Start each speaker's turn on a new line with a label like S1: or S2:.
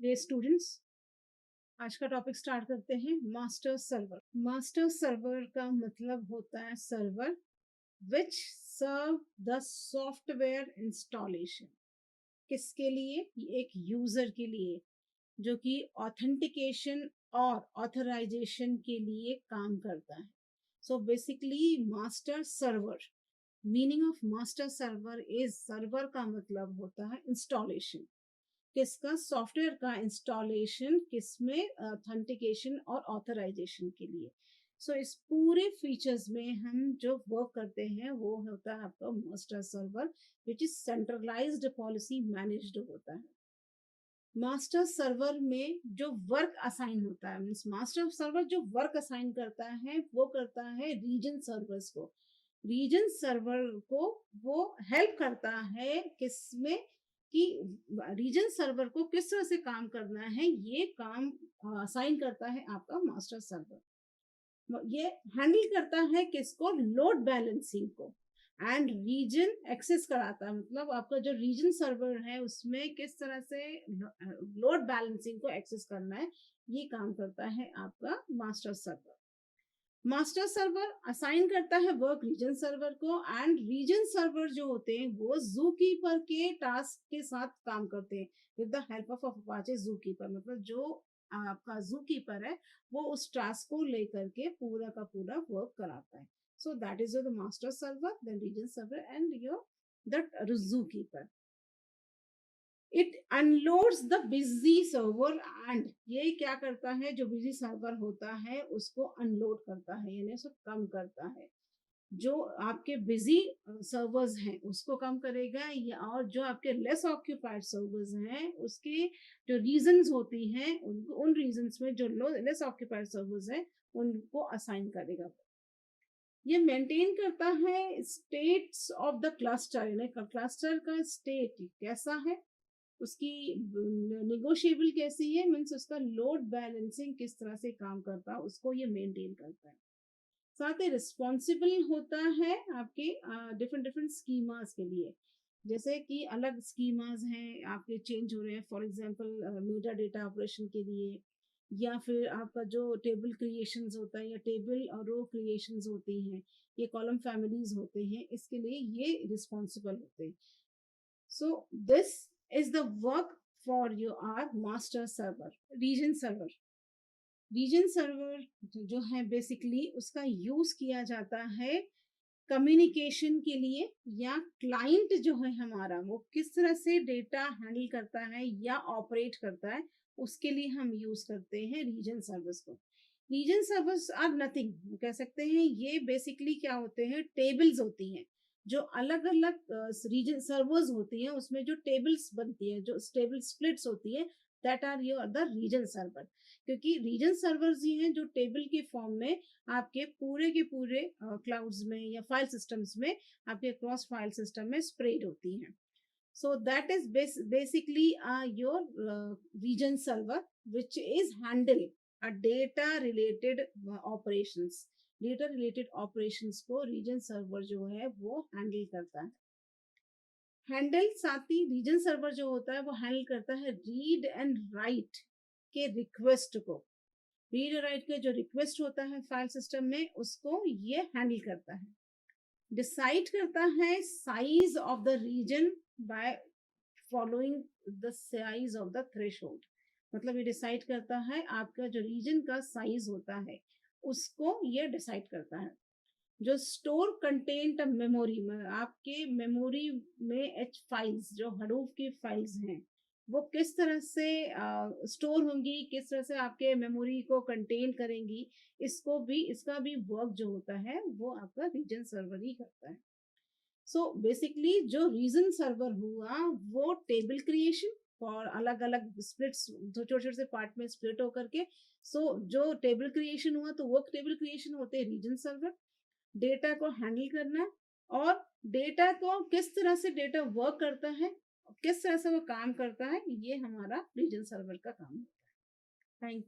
S1: ये स्टूडेंट्स, आज का टॉपिक स्टार्ट करते हैं। Master server. मास्टर सर्वर का मतलब होता है server which serve the software installation. किसके लिए? एक यूजर के लिए, जो कि ऑथेंटिकेशन और ऑथराइजेशन के लिए काम करता है। So basically master server, meaning of master server is, server का मतलब होता है इंस्टॉलेशन। किसका? सॉफ्टवेयर का इंस्टॉलेशन, किसमें? ऑथेंटिकेशन और ऑथराइजेशन के लिए। सो इस पूरे फीचर्स में हम जो वर्क करते हैं वो होता है आपका master server, which is centralised policy managed होता है। मास्टर सर्वर में जो वर्क असाइन होता है, मीन्स मास्टर सर्वर जो वर्क असाइन करता है वो करता है रीजन सर्वर्स को। रीजन सर्वर को वो हेल्प करता है किसमें? कि रीजन सर्वर को किस तरह से काम करना है, ये काम असाइन करता है आपका मास्टर सर्वर। ये हैंडल करता है किसको? लोड बैलेंसिंग को। एंड रीजन एक्सेस कराता है, मतलब आपका जो रीजन सर्वर है उसमें किस तरह से लोड बैलेंसिंग को एक्सेस करना है, ये काम करता है आपका master server. Master server assign करता है वर्क रीजन सर्वर को, एंड रीजन सर्वर जो होते हैं वो जू कीपर के टास्क के साथ काम करते हैं with the help of Apache जू कीपर। मतलब जो आपका जू कीपर है वो उस टास्क को लेकर के पूरा का पूरा वर्क कराता है। So that is the master server, the region server and your the zookeeper. It unloads the busy server, and ये क्या करता है? जो बिजी सर्वर होता है उसको अनलोड करता है, यानी उसको कम करता है। जो आपके बिजी सर्वर्स हैं उसको कम करेगा, या और जो आपके लेस ऑक्यूपाइड सर्वर्स हैं उसके जो रीजंस होती हैं उनको, उन रीजंस में जो लेस ऑक्यूपाइड सर्वर्स हैं उनको असाइन करेगा। ये मेंटेन करता है स्टेट्स ऑफ द क्लस्टर, यानी क्लस्टर का स्टेट कैसा है, उसकी निगोशिएबल कैसी है, मीन्स उसका लोड बैलेंसिंग किस तरह से काम करता है उसको ये मेंटेन करता है। साथ ही रिस्पॉन्सिबल होता है आपके डिफरेंट डिफरेंट स्कीमास के लिए। जैसे कि अलग स्कीमास हैं आपके चेंज हो रहे हैं, for example Meta data operation के लिए, या फिर आपका जो टेबल क्रिएशंस होता है या टेबल और रो क्रिएशंस होती हैं, ये कॉलम फैमिलीज होते हैं, इसके लिए ये रिस्पॉन्सिबल होते हैं। So this is the work for your master server. Region server, region server जो है बेसिकली उसका यूज किया जाता है कम्युनिकेशन के लिए, या क्लाइंट जो है हमारा वो किस तरह से डेटा हैंडल करता है या ऑपरेट करता है, उसके लिए हम यूज करते हैं रीजन सर्विस को। रीजन सर्विस आर नथिंग, कह सकते हैं ये बेसिकली क्या होते हैं? टेबल्स होती हैं, जो अलग अलग रीजन सर्वर्स होती हैं उसमें जो टेबल्स बनती है, जो टेबल स्प्लिट्स होती है, that are your the region server. क्योंकि रीजन सर्वर्स ही हैं जो टेबल के फॉर्म में आपके पूरे के पूरे क्लाउड्स में या फाइल सिस्टम्स में, आपके क्रॉस फाइल सिस्टम में स्प्रेड होती हैं। So that is basically your region server which is handle a data related operations. Data related operations को रीजन सर्वर जो है वो हैंडल करता है। हैंडल साथ ही रीजन सर्वर जो होता है वो हैंडल करता है रीड एंड राइट के रिक्वेस्ट को। रीड और राइट का जो रिक्वेस्ट होता है फाइल सिस्टम में उसको ये हैंडल करता है। डिसाइड करता है size of the region by following the size of the threshold. मतलब ये डिसाइड करता है आपका जो रीजन का साइज होता है उसको ये डिसाइड करता है। जो स्टोर कंटेंट मेमोरी में, आपके मेमोरी में एच फाइल्स जो हडूप की फाइल्स हैं वो किस तरह से स्टोर होंगी, किस तरह से आपके मेमोरी को कंटेन करेंगी, इसको भी, इसका भी वर्क जो होता है वो आपका रीजन सर्वर ही करता है। सो बेसिकली जो रीजन सर्वर हुआ वो टेबल क्रिएशन और अलग अलग स्प्लिट्स, जो छोटे छोटे से पार्ट में स्प्लिट होकर के, सो जो टेबल क्रिएशन हुआ तो वो टेबल क्रिएशन होते हैं रीजन सर्वर। डेटा को हैंडल करना, और डेटा को किस तरह से डेटा वर्क करता है, किस तरह से वो काम करता है, ये हमारा रीजन सर्वर का काम है। थैंक